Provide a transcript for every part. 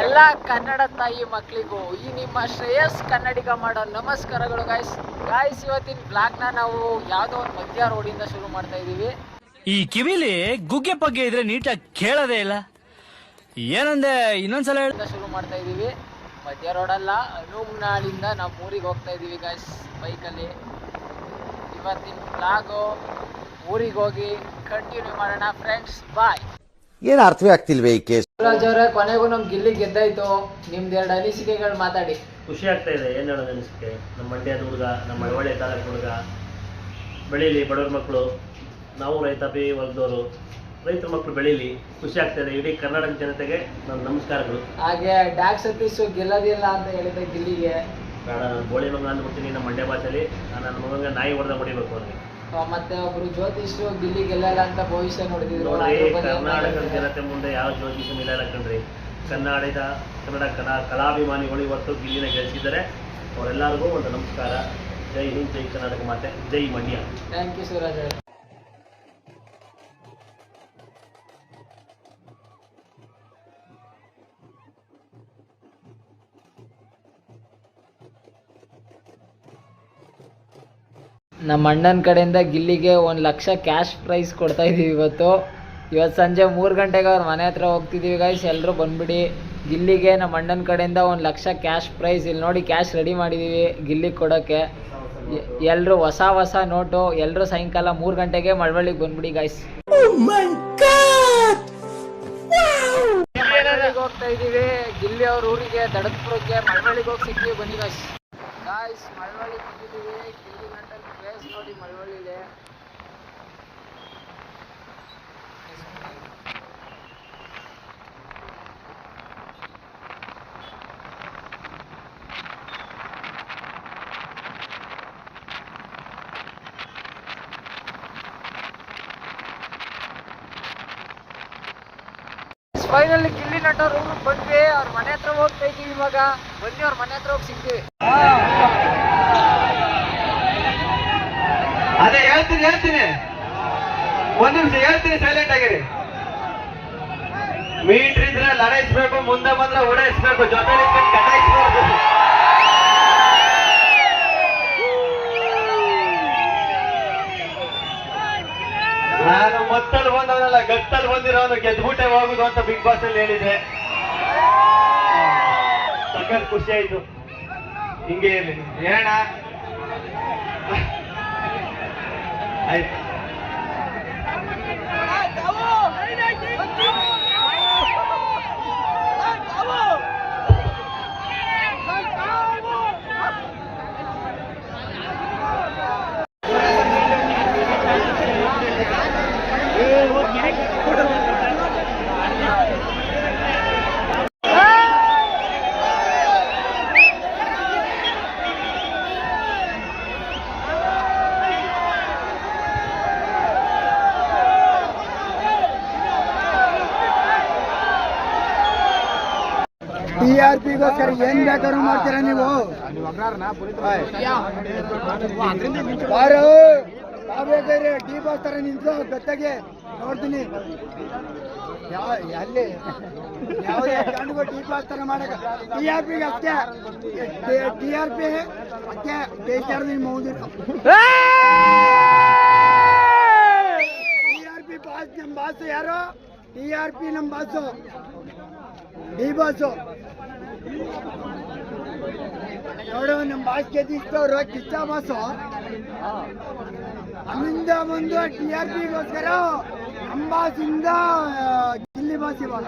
ಎಲ್ಲ ಕನ್ನಡ ತಾಯಿ ಮಕ್ಕಳಿಗೂ ಈ ನಿಮ್ಮ ಶ್ರೇಯಸ್ ಕನ್ನಡಿಗ ಮಾಡೋ ನಮಸ್ಕಾರಗಳು ಗಾಯ್ಸ್. ಇವತ್ತಿನ ಬ್ಲಾಗ್ನ ನಾವು ಯಾವುದೋ ಒಂದು ಮಧ್ಯ ರೋಡಿಂದ ಶುರು ಮಾಡ್ತಾ ಇದೀವಿ. ಈ ಕಿವಿಲಿ ಗುಗ್ಗೆ ಪಗ್ಗೆ ಇದ್ರೆ ನೀಟಾಗಿ ಕೇಳೋದೇ ಇಲ್ಲ. ಏನಂದೆ ಇನ್ನೊಂದ್ಸಲ ಶುರು ಮಾಡ್ತಾ ಇದೀವಿ. ಮಧ್ಯ ರೋಡಲ್ಲ, ಹನುಮನಾಳಿಂದ ನಾವು ಊರಿಗೆ ಹೋಗ್ತಾ ಇದೀವಿ ಗಾಯ್ಸ್ ಬೈಕಲ್ಲಿ. ಇವತ್ತಿನ ಬ್ಲಾಗು ಊರಿಗೆ ಹೋಗಿ ಕಂಟಿನ್ಯೂ ಮಾಡೋಣ ಫ್ರೆಂಡ್ಸ್. ಬಾಯ್. ಏನು ಅರ್ಥವೇ ಆಗ್ತಿಲ್ವೇ ಈ ಕೇಸ್? ಶಿವರಾಜ್ ಅವರೇ, ಕೊನೆಗೂ ನಮ್ ಗಿಲ್ಲಿ ಗೆದ್ದಾಯ್ತು. ನಿಮ್ದು ಎರಡು ಅನಿಸಿಕೆಗಳು ಮಾತಾಡಿ. ಖುಷಿ ಆಗ್ತಾ ಇದೆ. ಏನು ಹೇಳೋದು ಅನಿಸಿಕೆ, ನಮ್ಮ ಮಂಡ್ಯದ ಹುಡುಗ, ನಮ್ಮ ಮಳವಳ್ಳಿ ತಾಲೂಕು ಹುಡುಗ ಬೆಳೀಲಿ, ಬಡವ್ರ ಮಕ್ಕಳು, ನಾವು ರೈತಾಪಿ ವರ್ಗದವರು, ರೈತರ ಮಕ್ಕಳು ಬೆಳೀಲಿ, ಖುಷಿ ಆಗ್ತಾ ಇದೆ. ಇಡೀ ಕರ್ನಾಟಕ ಜನತೆಗೆ ನನ್ನ ನಮಸ್ಕಾರಗಳು. ಹಾಗೆ ಡ್ಯಾಕ್ ಸತೀಶ್ ಗೆಲ್ಲೋದಿಲ್ಲ ಅಂತ ಹೇಳಿದೆ ಗಿಲ್ಲಿಗೆ. ಬೇಡ, ನಾನು ಬೋಳಿ ಮಗ ಅಂದ್ಬಿಡ್ತೀನಿ ನಮ್ಮ ಮಂಡ್ಯ ಭಾಷೆಯಲ್ಲಿ. ನಾನು ನನ್ನ ಮಗಂಗೆ ನಾಯಿ ಹೊಡೆದ ಹೊಡಿಬೇಕು ಅವ್ರಿಗೆ. ಮತ್ತೆ ಒಬ್ರು ಜ್ಯೋತಿಷ್ರು ಗಿಲ್ಲಿ ಗೆಲ್ಲಲ್ಲ ಅಂತ ಭವಿಷ್ಯ ನೋಡಿದ್ರು. ಕರ್ನಾಟಕದ ಜನತೆ ಮುಂದೆ ಯಾವ ಜ್ಯೋತಿಷ ಇಲ್ಲ ಕಣ್ರಿ. ಕನ್ನಡ ಕಲಾಭಿಮಾನಿಗಳು ಇವತ್ತು ಗಿಲ್ಲಿನ ಗೆಲ್ಲಿಸಿದ್ದಾರೆ. ಅವರೆಲ್ಲರಿಗೂ ಒಂದು ನಮಸ್ಕಾರ. ಜೈ ಹಿಂದ್, ಜೈ ಕರ್ನಾಟಕ ಮಾತೆ, ಜೈ ಮಂಡ್ಯ. Thank you Shivaraj. ನಮ್ಮ ಅಣ್ಣನ ಕಡೆಯಿಂದ ಗಿಲ್ಲಿಗೆ 1 ಲಕ್ಷ ಕ್ಯಾಶ್ ಪ್ರೈಸ್ ಕೊಡ್ತಾ ಇದ್ದೀವಿ ಇವತ್ತು ಸಂಜೆ 3 ಗಂಟೆಗೆ ಅವ್ರ ಮನೆ ಹತ್ರ ಹೋಗ್ತಿದ್ದೀವಿ ಗೈಸ್. ಎಲ್ಲರೂ ಬಂದ್ಬಿಡಿ. ಗಿಲ್ಲಿಗೆ ನಮ್ಮ ಅಣ್ಣನ ಕಡೆಯಿಂದ 1 ಲಕ್ಷ ಕ್ಯಾಶ್ ಪ್ರೈಸ್. ಇಲ್ಲಿ ನೋಡಿ ಕ್ಯಾಶ್ ರೆಡಿ ಮಾಡಿದ್ದೀವಿ ಗಿಲ್ಲಿಗೆ ಕೊಡೋಕ್ಕೆ. ಎಲ್ಲರೂ ಹೊಸ ನೋಟು. ಎಲ್ಲರೂ ಸಾಯಂಕಾಲ 3 ಗಂಟೆಗೆ ಮಳವಳ್ಳಿಗೆ ಬಂದ್ಬಿಡಿ ಗೈಸ್. ಹೋಗ್ತಾ ಇದ್ದೀವಿ ಗಿಲ್ಲಿ ಅವ್ರ ಊರಿಗೆ, ದಡದಪುರಕ್ಕೆ. ಮಳವಳ್ಳಿಗೆ ಹೋಗಿ ಸಿಗ್ತೀವಿ, ಬನ್ನಿ ಗೈಸ್. ಮಳವಳ್ಳಿ ಬಂದಿದ್ದೀವಿ. ಗಿಲ್ಲಿ ಗಂಟಲ್ ಪ್ಲೇಸ್ ನೋಡಿ ಮಳವಳ್ಳಿದೆ. ಫೈನಲಿ ಗಿಲ್ಲಿ ನಟ ರೂಮ್ ಬಂದ್ವಿ. ಅವ್ರ ಮನೆ ಹತ್ರ ಹೋಗ್ತಾ ಇದೀವಿ ಇವಾಗ. ಬನ್ನಿ, ಅವ್ರ ಮನೆ ಹತ್ರ ಹೋಗಿ ಸಿಗ್ತೀವಿ. ಅದೇ ಹೇಳ್ತೀನಿ, ಒಂದ್ ನಿಮಿಷ ಹೇಳ್ತೀನಿ, ಸೈಲೆಂಟ್ ಆಗಿರಿ. ಮೀಟರ್ ಇದ್ರೆ ಲಡಾಯಿಸ್ಬೇಕು, ಮುಂದೆ ಬಂದ್ರೆ ಓಡಾಯಿಸ್ಬೇಕು, ಜೊತೆ ಕಟಾಯಿಸ್ಬೇಕು. ನಾನು ಮೊತ್ತಲ್ಲಿ ಬಂದವನಲ್ಲ, ಗತ್ತಲ್ಲಿ ಬಂದಿರೋನು, ಗೆದ್ಬಿಟ್ಟೆ ಹೋಗುದು ಅಂತ ಬಿಗ್ ಬಾಸ್ ಅಲ್ಲಿ ಹೇಳಿದೆ. ಸಖತ್ ಖುಷಿ ಆಯ್ತು. ಹಿಂಗೆ ಇರ್ಲಿ ಹೇಳೋಣ. ಆಯ್ತು. TRPಗೋಸ್ಕರ ಏನ್ ಬೇಕಾದ್ರೂ ಮಾಡ್ತೀರಾ ನೀವು. ಬೇಕಾದ್ರೆ ಡಿ ಬಾಸ್ ತರ ನಿಂತು ಗತ್ತಾಗೆ ನೋಡ್ತೀನಿ. ಅಲ್ಲಿ ಯಾವುದೇ ಕಾರಣಕ್ಕೂ ಡಿ ಬಾಸ್ ತರ ಮಾಡಕ. TRP ಅಷ್ಟೇ, TRP ಅಷ್ಟೇ ಬೇಸ್ತಾರ ನಿಮ್ಮ ಮೌದಿರು. TRP ಬಾಸ್, ನಮ್ಮ ಬಾಸು ಯಾರು? TRP ನಮ್ಮ ಬಾಸು, ಡಿ ಬಾಸು. ನೋಡು, ನಮ್ಮ ಬಾಸ್ ಗೆದ್ದಿಸ್ತವ್ರು ಕಿಚ್ಚ ಬಾಸು. ಅಲ್ಲಿಂದ ಬಂದು TRPಗೋಸ್ಕರ ನಮ್ಮ ಬಾಸಿಂದ ಗಿಲ್ಲಿ ಬಾಸ್ ಇವಾಗ.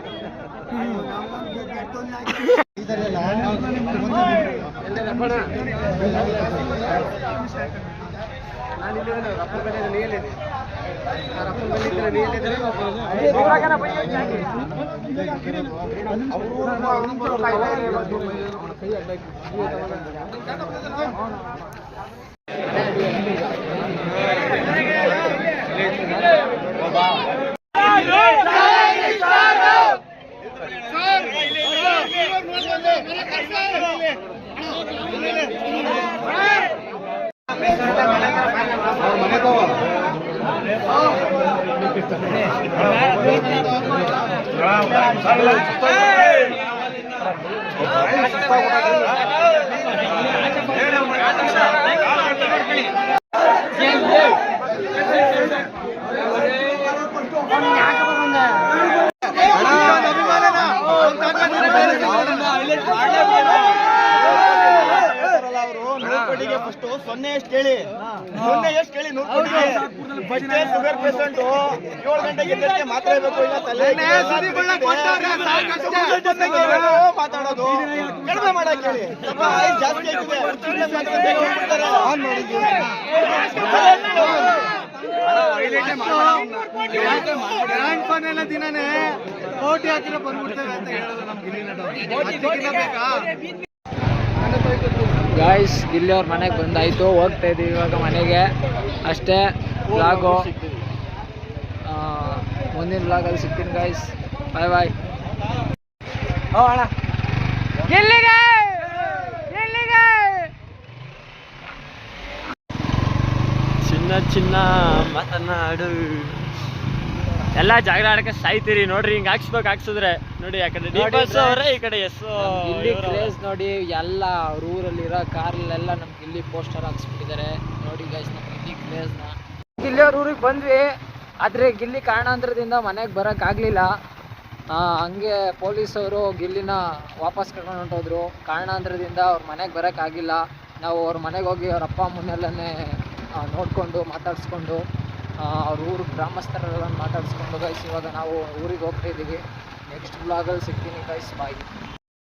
0 ಎಷ್ಟು ಕೇಳಿ 0 ಎಷ್ಟು ಕೇಳಿ ಫಸ್ಟೇ ಶುಗರ್ ಪೇಷಂಟ್ 7 ಗಂಟೆಗೆ ಎದ್ದಕ್ಕೆ ಮಾತಾಡಬೇಕು ಇಲ್ಲ ತಲೆ ಮಾತಾಡೋದು ಕಡಿಮೆ ಮಾಡಕ್ ಹೇಳಿ ಸ್ವಲ್ಪ ಆಯ್ತು ಜಾಸ್ತಿ ಆಗಿದೆ ದಿನನೇ ಕೋಟಿ ಹಾಕಿರೋ ಬಂದ್ಬಿಡ್ತೇವೆ ಅಂತ ಹೇಳೋದು ನಮ್ಗೆ ಗಾಯ್ಸ್ ಗಿಲ್ಲಿ ಅವ್ರ ಮನೆಗೆ ಬಂದಾಯಿತು, ಹೋಗ್ತಾ ಇದ್ದೀವಿ ಇವಾಗ ಮನೆಗೆ ಅಷ್ಟೇ. ವ್ಲಾಗು ಮುಂದಿನ ವ್ಲಾಗಲ್ಲಿ ಸಿಗ್ತೀನಿ ಗಾಯ್ಸ್, ಬಾಯ್ ಬಾಯ್. ಚಿನ್ನ ಚಿನ್ನ ಮಾತನಾಡು ಎಲ್ಲ ಜಾಗ ಆಡಕ್ಕೆ ಸಾಯ್ತೀರಿ ನೋಡ್ರಿ, ಹಿಂಗ್ ಹಾಕ್ಸಿದ್ರೆ ನೋಡಿ. ಆ ಕಡೆ ಅವರೇ ಈ ಕಡೆ ಗಿಲ್ಲಿ ಕ್ರೇಜ್ ನೋಡಿ, ಎಲ್ಲ ಅವ್ರ ಊರಲ್ಲಿರೋ ಕಾರ್ಲೆಲ್ಲ ನಮ್ ಗಿಲ್ಲಿ ಪೋಸ್ಟರ್ ಹಾಕ್ಸ್ಬಿಟ್ಟಿದ್ದಾರೆ ನೋಡಿ ಗೈಸ್, ನಮ್ಮ ಗಿಲ್ಲಿ ಕ್ರೇಜ್ನ. ಗಿಲ್ಲಿ ಅವ್ರ ಊರಿಗೆ ಬಂದ್ವಿ, ಆದರೆ ಗಿಲ್ಲಿ ಕಾರಣಾಂತರದಿಂದ ಮನೆಗೆ ಬರೋಕ್ಕಾಗಲಿಲ್ಲ. ಹಂಗೆ ಪೊಲೀಸವರು ಗಿಲ್ಲಿನ ವಾಪಸ್ ಕರ್ಕೊಂಡು ಹೊಂಟೋದ್ರು. ಕಾರಣಾಂತರದಿಂದ ಅವ್ರ ಮನೆಗೆ ಬರೋಕ್ಕಾಗಿಲ್ಲ. ನಾವು ಅವ್ರ ಮನೆಗೆ ಹೋಗಿ ಅವ್ರ ಅಪ್ಪ ಅಮ್ಮನೆಲ್ಲನೇ ನೋಡಿಕೊಂಡು ಮಾತಾಡಿಸ್ಕೊಂಡು ಅವ್ರ ಊರು ಗ್ರಾಮಸ್ಥರೆಲ್ಲ ಮಾತಾಡಿಸ್ಕೊಂಡು ಗೈಸ್ ಇವಾಗ ನಾವು ಊರಿಗೆ ಹೋಗ್ತಾ ಇದ್ದೀವಿ. ನೆಕ್ಸ್ಟ್ ಬ್ಲಾಗಲ್ಲಿ ಸಿಗ್ತೀನಿ ಗೈಸ್, ಬಾಯ್.